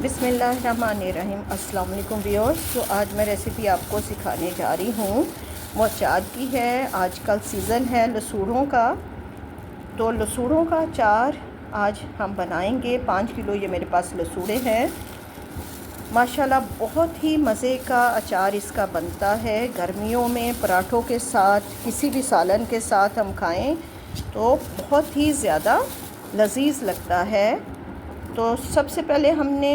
बिस्मिल्लाहिर्रहमानिर्रहीम। अस्सलाम वालेकुम व्यूअर्स। तो आज मैं रेसिपी आपको सिखाने जा रही हूँ वो अचार की है। आजकल सीज़न है लसूड़ों का, तो लसूड़ों का अचार आज हम बनाएंगे। 5 किलो ये मेरे पास लसूड़े हैं। माशाल्लाह बहुत ही मज़े का अचार इसका बनता है। गर्मियों में पराठों के साथ, किसी भी सालन के साथ हम खाएं तो बहुत ही ज़्यादा लजीज़ लगता है। तो सबसे पहले हमने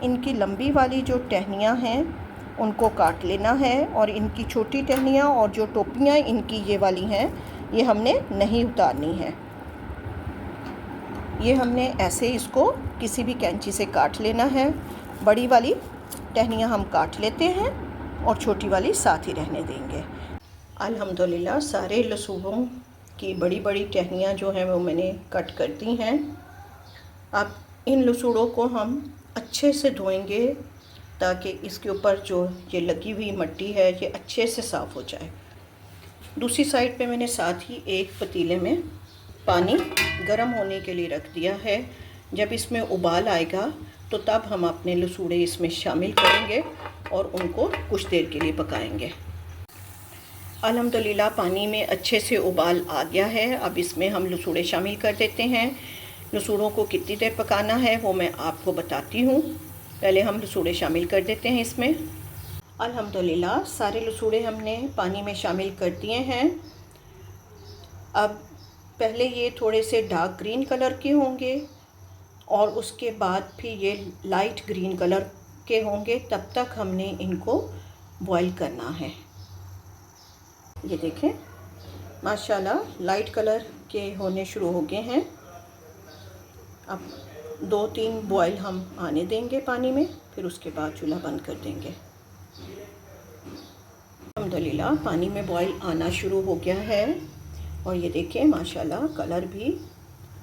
इनकी लंबी वाली जो टहनियाँ हैं उनको काट लेना है, और इनकी छोटी टहनियाँ और जो टोपियाँ इनकी ये वाली हैं ये हमने नहीं उतारनी है। ये हमने ऐसे इसको किसी भी कैंची से काट लेना है। बड़ी वाली टहनियाँ हम काट लेते हैं और छोटी वाली साथ ही रहने देंगे। अल्हम्दुलिल्लाह सारे लसूड़ों की बड़ी बड़ी टहनियाँ जो हैं वो मैंने कट कर दी हैं। अब इन लसूड़ों को हम अच्छे से धोएंगे ताकि इसके ऊपर जो ये लगी हुई मिट्टी है ये अच्छे से साफ़ हो जाए। दूसरी साइड पे मैंने साथ ही एक पतीले में पानी गर्म होने के लिए रख दिया है। जब इसमें उबाल आएगा तो तब हम अपने लसूड़े इसमें शामिल करेंगे और उनको कुछ देर के लिए पकाएंगे। अल्हम्दुलिल्लाह पानी में अच्छे से उबाल आ गया है। अब इसमें हम लसूड़े शामिल कर देते हैं। लसूड़ों को कितनी देर पकाना है वो मैं आपको बताती हूँ। पहले हम लसूड़े शामिल कर देते हैं इसमें। अल्हम्दुलिल्लाह सारे लसूड़े हमने पानी में शामिल कर दिए हैं। अब पहले ये थोड़े से डार्क ग्रीन कलर के होंगे और उसके बाद फिर ये लाइट ग्रीन कलर के होंगे। तब तक हमने इनको बॉईल करना है। ये देखें माशाल्लाह लाइट कलर के होने शुरू हो गए हैं। अब 2-3 बॉईल हम आने देंगे पानी में, फिर उसके बाद चूल्हा बंद कर देंगे। अल्हम्दुलिल्लाह पानी में बॉईल आना शुरू हो गया है और ये देखें माशाल्लाह कलर भी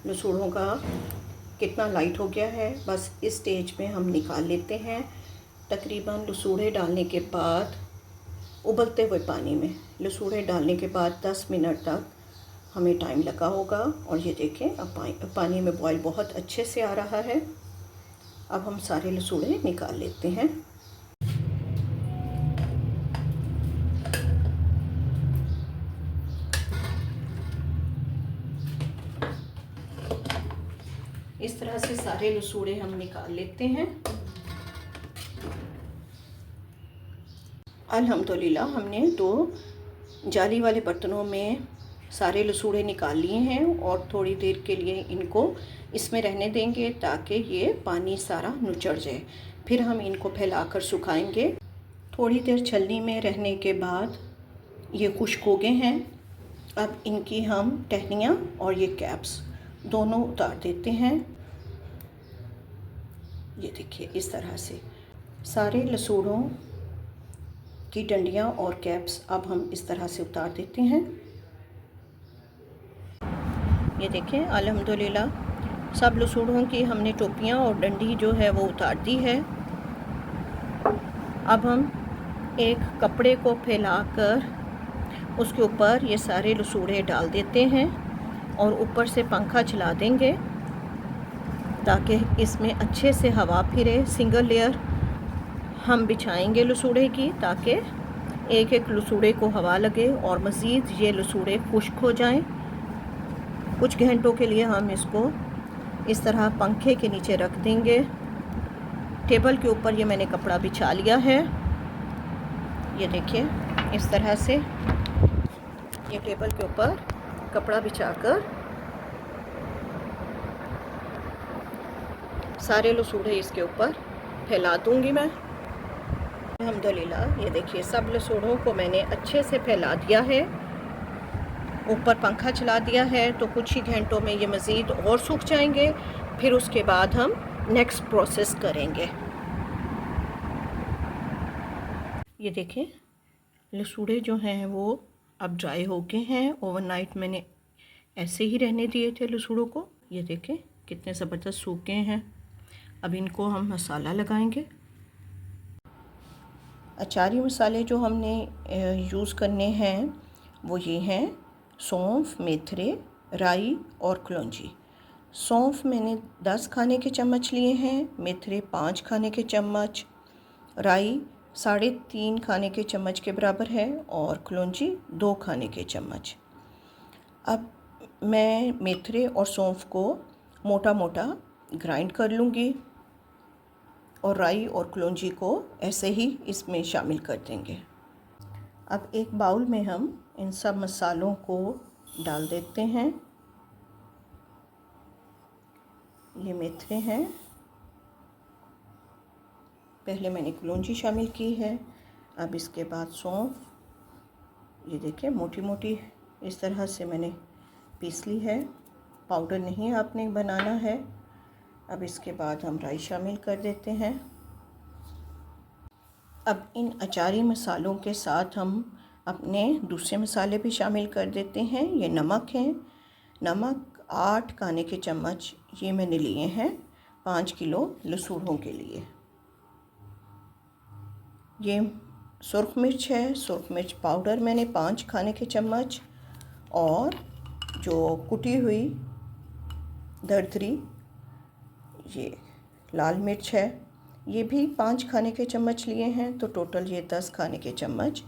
लसूड़ों का कितना लाइट हो गया है। बस इस स्टेज में हम निकाल लेते हैं। तकरीबन लसूड़े डालने के बाद उबलते हुए पानी में लसूड़े डालने के बाद 10 मिनट तक हमें टाइम लगा होगा। और ये देखें अब पानी में बॉईल बहुत अच्छे से आ रहा है। अब हम सारे लसूड़े निकाल लेते हैं। इस तरह से सारे लसूड़े हम निकाल लेते हैं। अल्हम्दुलिल्लाह हमने 2 जाली वाले बर्तनों में सारे लसूड़े निकाल लिए हैं और थोड़ी देर के लिए इनको इसमें रहने देंगे ताकि ये पानी सारा नुचड़ जाए। फिर हम इनको फैलाकर सुखाएंगे। थोड़ी देर छलनी में रहने के बाद ये खुश्क हो गए हैं। अब इनकी हम टहनियाँ और ये कैप्स दोनों उतार देते हैं। ये देखिए इस तरह से सारे लसूड़ों की डंडियाँ और कैप्स अब हम इस तरह से उतार देते हैं। ये देखें अल्हम्दुलिल्लाह सब लसूड़ों की हमने टोपियाँ और डंडी जो है वो उतार दी है। अब हम एक कपड़े को फैलाकर उसके ऊपर ये सारे लसूड़े डाल देते हैं और ऊपर से पंखा चला देंगे ताकि इसमें अच्छे से हवा फिरे। सिंगल लेयर हम बिछाएंगे लसूड़े की ताकि एक एक लसूड़े को हवा लगे और मज़ीद ये लसूड़े खुश्क हो जाएं। कुछ घंटों के लिए हम इसको इस तरह पंखे के नीचे रख देंगे। टेबल के ऊपर ये मैंने कपड़ा बिछा लिया है। ये देखिए इस तरह से ये टेबल के ऊपर कपड़ा बिछाकर सारे लसूड़े इसके ऊपर फैला दूंगी मैं। अल्हम्दुलिल्लाह ये देखिए सब लसूड़ों को मैंने अच्छे से फैला दिया है। ऊपर पंखा चला दिया है तो कुछ ही घंटों में ये मज़ीद और सूख जाएंगे। फिर उसके बाद हम नेक्स्ट प्रोसेस करेंगे। ये देखें लसूड़े जो हैं वो अब ड्राई हो गए हैं। ओवरनाइट मैंने ऐसे ही रहने दिए थे लसूड़ों को। ये देखें कितने ज़बरदस्त सूख गए हैं। अब इनको हम मसाला लगाएंगे। अचारी मसाले जो हमने यूज़ करने हैं वो ये हैं सौंफ, मेथरे, राई और कलौंजी। सौंफ मैंने 10 खाने के चम्मच लिए हैं, मेथरे 5 खाने के चम्मच, राई 3.5 खाने के चम्मच के बराबर है और कलौंजी 2 खाने के चम्मच। अब मैं मेथरे और सौंफ को मोटा मोटा ग्राइंड कर लूँगी और राई और कलौंजी को ऐसे ही इसमें शामिल कर देंगे। अब एक बाउल में हम इन सब मसालों को डाल देते हैं। ये मेथरे हैं, पहले मैंने कलौंजी शामिल की है, अब इसके बाद सौंफ, ये देखिए मोटी मोटी इस तरह से मैंने पीस ली है, पाउडर नहीं आपने बनाना है। अब इसके बाद हम राई शामिल कर देते हैं। अब इन अचारी मसालों के साथ हम अपने दूसरे मसाले भी शामिल कर देते हैं। ये नमक है, नमक 8 खाने के चम्मच ये मैंने लिए हैं 5 किलो लसूड़ों के लिए। ये सुरख मिर्च है, सुरख मिर्च पाउडर मैंने 5 खाने के चम्मच, और जो कुटी हुई दरदरी ये लाल मिर्च है, ये भी 5 खाने के चम्मच लिए हैं, तो टोटल ये 10 खाने के चम्मच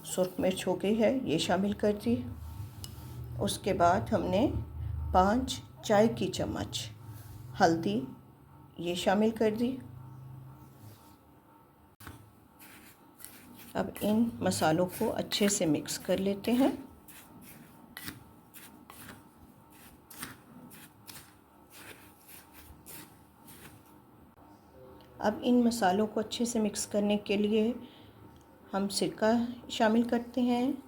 सुरख मिर्च हो गई है, ये शामिल कर दी। उसके बाद हमने 5 चाय की चम्मच हल्दी ये शामिल कर दी। अब इन मसालों को अच्छे से मिक्स कर लेते हैं। अब इन मसालों को अच्छे से मिक्स करने के लिए हम सिरका शामिल करते हैं।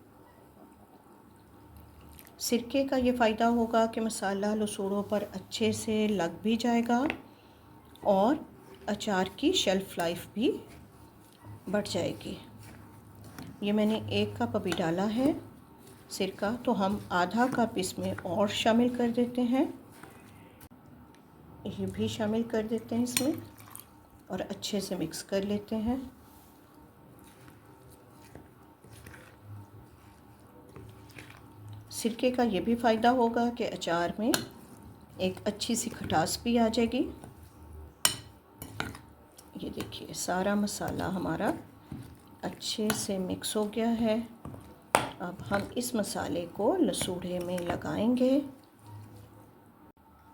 सिरके का ये फ़ायदा होगा कि मसाला लसूड़ों पर अच्छे से लग भी जाएगा और अचार की शेल्फ़ लाइफ भी बढ़ जाएगी। ये मैंने 1 कप अभी डाला है सिरका, तो हम आधा कप इसमें और शामिल कर देते हैं। ये भी शामिल कर देते हैं इसमें और अच्छे से मिक्स कर लेते हैं। सिरके का ये भी फ़ायदा होगा कि अचार में एक अच्छी सी खटास भी आ जाएगी। ये देखिए सारा मसाला हमारा अच्छे से मिक्स हो गया है। अब हम इस मसाले को लसूड़े में लगाएंगे।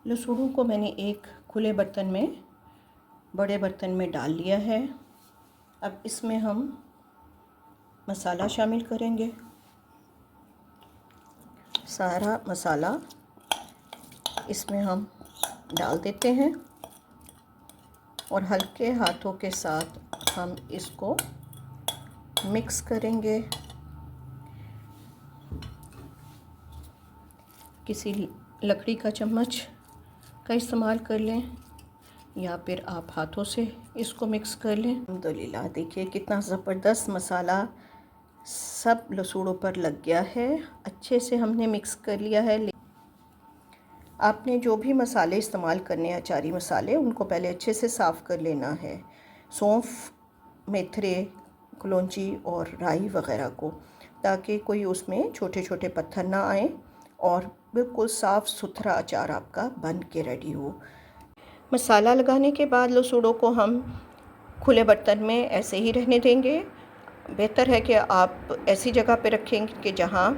लसूड़ों को मैंने एक खुले बर्तन में, बड़े बर्तन में डाल लिया है। अब इसमें हम मसाला शामिल करेंगे। सारा मसाला इसमें हम डाल देते हैं और हल्के हाथों के साथ हम इसको मिक्स करेंगे। किसी लकड़ी का चम्मच का इस्तेमाल कर लें या फिर आप हाथों से इसको मिक्स कर लें। अल्हम्दुलिल्लाह देखिए कितना ज़बरदस्त मसाला सब लसूड़ों पर लग गया है। अच्छे से हमने मिक्स कर लिया है। आपने जो भी मसाले इस्तेमाल करने हैं अचारी मसाले, उनको पहले अच्छे से साफ़ कर लेना है। सौंफ, मेथरे, कलौंजी और राई वग़ैरह को, ताकि कोई उसमें छोटे छोटे पत्थर ना आए और बिल्कुल साफ़ सुथरा अचार आपका बन के रेडी हो। मसाला लगाने के बाद लसूड़ों को हम खुले बर्तन में ऐसे ही रहने देंगे। बेहतर है कि आप ऐसी जगह पे रखें कि जहाँ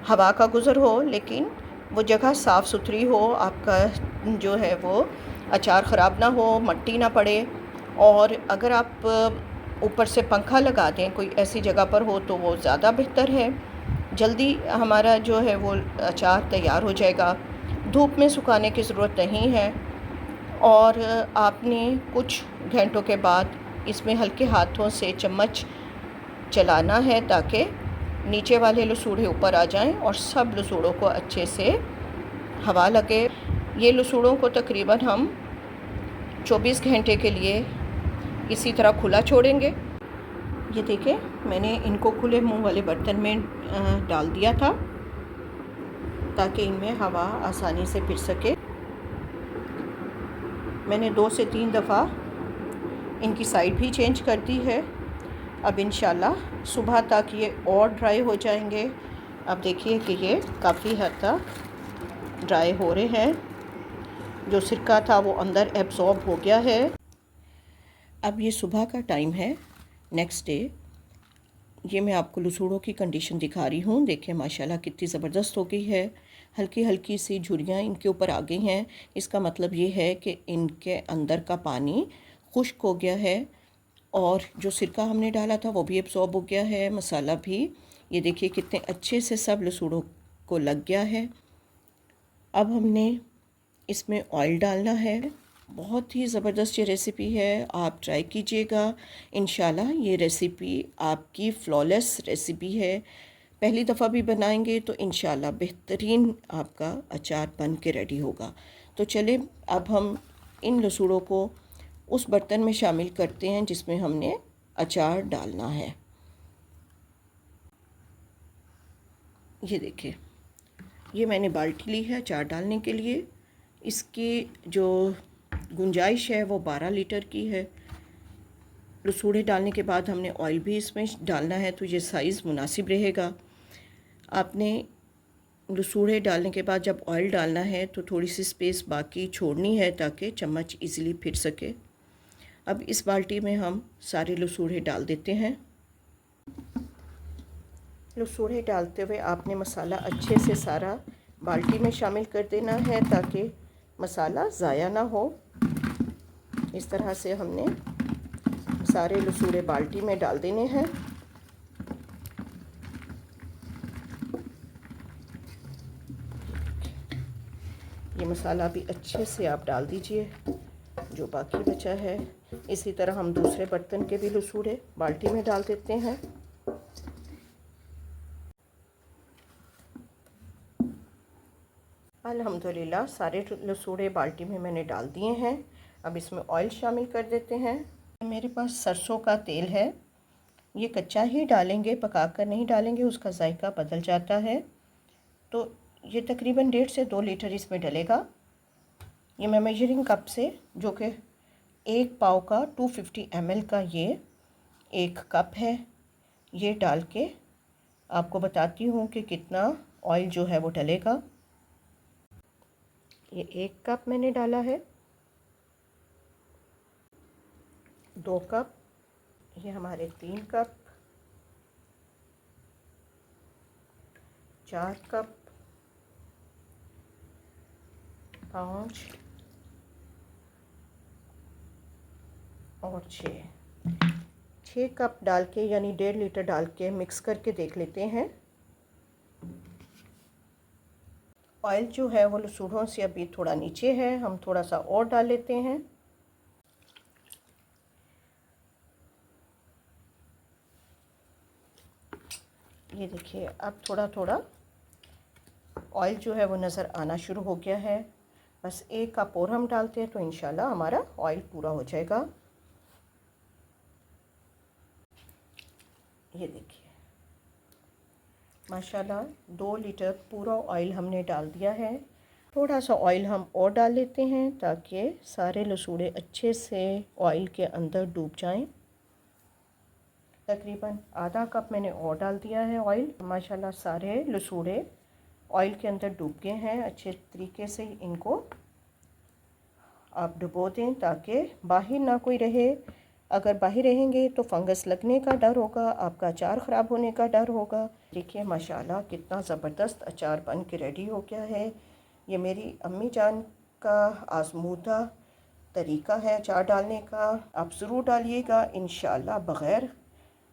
हवा का गुज़र हो, लेकिन वो जगह साफ़ सुथरी हो, आपका जो है वो अचार ख़राब ना हो, मट्टी ना पड़े। और अगर आप ऊपर से पंखा लगा दें कोई ऐसी जगह पर हो तो वो ज़्यादा बेहतर है। जल्दी हमारा जो है वो अचार तैयार हो जाएगा। धूप में सुखाने की ज़रूरत नहीं है और आपने कुछ घंटों के बाद इसमें हल्के हाथों से चम्मच चलाना है ताकि नीचे वाले लसूड़े ऊपर आ जाएं और सब लसूड़ों को अच्छे से हवा लगे। ये लसूड़ों को तकरीबन हम 24 घंटे के लिए इसी तरह खुला छोड़ेंगे। ये देखें मैंने इनको खुले मुंह वाले बर्तन में डाल दिया था ताकि इनमें हवा आसानी से फिर सके। मैंने 2 से 3 दफ़ा इनकी साइड भी चेंज कर दी है। अब इंशाल्लाह सुबह तक ये और ड्राई हो जाएंगे। अब देखिए कि ये काफ़ी हद तक ड्राई हो रहे हैं जो सिरका था वो अंदर एब्ज़ॉर्ब हो गया है। अब ये सुबह का टाइम है, नेक्स्ट डे। ये मैं आपको लसूड़ों की कंडीशन दिखा रही हूँ। देखिए माशाल्लाह कितनी ज़बरदस्त हो गई है। हल्की हल्की सी झुर्रियाँ इनके ऊपर आ गई हैं। इसका मतलब ये है कि इनके अंदर का पानी खुश्क हो गया है और जो सिरका हमने डाला था वो भी एब्ज़ॉर्ब हो गया है, मसाला भी। ये देखिए कितने अच्छे से सब लसूड़ों को लग गया है। अब हमने इसमें ऑयल डालना है। बहुत ही ज़बरदस्त ये रेसिपी है, आप ट्राई कीजिएगा। इंशाल्लाह ये रेसिपी आपकी फ्लॉलेस रेसिपी है। पहली दफ़ा भी बनाएंगे तो इंशाल्लाह बेहतरीन आपका अचार बन के रेडी होगा। तो चले अब हम इन लसूड़ों को उस बर्तन में शामिल करते हैं जिसमें हमने अचार डालना है। ये देखिए, ये मैंने बाल्टी ली है अचार डालने के लिए। इसकी जो गुंजाइश है वो 12 लीटर की है। लसूड़े डालने के बाद हमने ऑयल भी इसमें डालना है तो ये साइज़ मुनासिब रहेगा। आपने लसूड़े डालने के बाद जब ऑयल डालना है तो थोड़ी सी स्पेस बाकी छोड़नी है ताकि चम्मच इजीली फिर सके। अब इस बाल्टी में हम सारे लसूड़े डाल देते हैं। लसूड़े डालते हुए आपने मसाला अच्छे से सारा बाल्टी में शामिल कर देना है ताकि मसाला ज़ाया ना हो। इस तरह से हमने सारे लसूड़े बाल्टी में डाल देने हैं। ये मसाला भी अच्छे से आप डाल दीजिए जो बाकी बचा है। इसी तरह हम दूसरे बर्तन के भी लसूड़े बाल्टी में डाल देते हैं। अल्हम्दुलिल्लाह सारे लसूड़े बाल्टी में मैंने डाल दिए हैं। अब इसमें ऑयल शामिल कर देते हैं। मेरे पास सरसों का तेल है। ये कच्चा ही डालेंगे, पका कर नहीं डालेंगे, उसका जायका बदल जाता है। तो ये तकरीबन 1.5 से 2 लीटर इसमें डलेगा। ये मैं मेजरिंग कप से, जो कि 1 पाव का 250 ml का ये 1 कप है, ये डाल के आपको बताती हूँ कि कितना ऑयल जो है वो डलेगा। ये 1 कप मैंने डाला है। 2 कप, ये हमारे 3 कप, 4 कप, 5 और 6 कप डाल के यानी 1.5 लीटर डाल के मिक्स करके देख लेते हैं। ऑयल जो है वो लसूड़ों से अभी थोड़ा नीचे है, हम थोड़ा सा और डाल लेते हैं। ये देखिए अब थोड़ा थोड़ा ऑयल जो है वो नज़र आना शुरू हो गया है। बस 1 कप और हम डालते हैं तो इंशाल्लाह हमारा ऑयल पूरा हो जाएगा। ये देखिए माशाल्लाह 2 लीटर पूरा ऑयल हमने डाल दिया है। थोड़ा सा ऑयल हम और डाल लेते हैं ताकि सारे लसूड़े अच्छे से ऑयल के अंदर डूब जाएं। तकरीबन आधा कप मैंने और डाल दिया है ऑयल। माशाल्लाह सारे लसूड़े ऑयल के अंदर डूब गए हैं। अच्छे तरीके से इनको आप डुबो दें ताकि बाहर ना कोई रहे। अगर बाहर रहेंगे तो फंगस लगने का डर होगा, आपका अचार ख़राब होने का डर होगा। देखिए माशाल्लाह कितना ज़बरदस्त अचार बन के रेडी हो गया है। ये मेरी अम्मी जान का आज़मूदा तरीका है अचार डालने का। आप ज़रूर डालिएगा इंशाल्लाह बग़ैर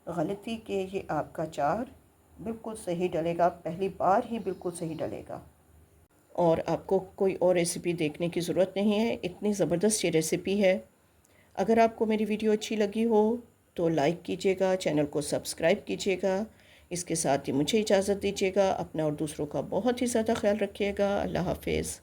गलती के ये आपका अचार बिल्कुल सही डलेगा, पहली बार ही बिल्कुल सही डलेगा। और आपको कोई और रेसिपी देखने की ज़रूरत नहीं है, इतनी ज़बरदस्त ये रेसिपी है। अगर आपको मेरी वीडियो अच्छी लगी हो तो लाइक कीजिएगा, चैनल को सब्सक्राइब कीजिएगा। इसके साथ ही मुझे इजाज़त दीजिएगा। अपना और दूसरों का बहुत ही ज़्यादा ख्याल रखिएगा। अल्लाह हाफ़िज़।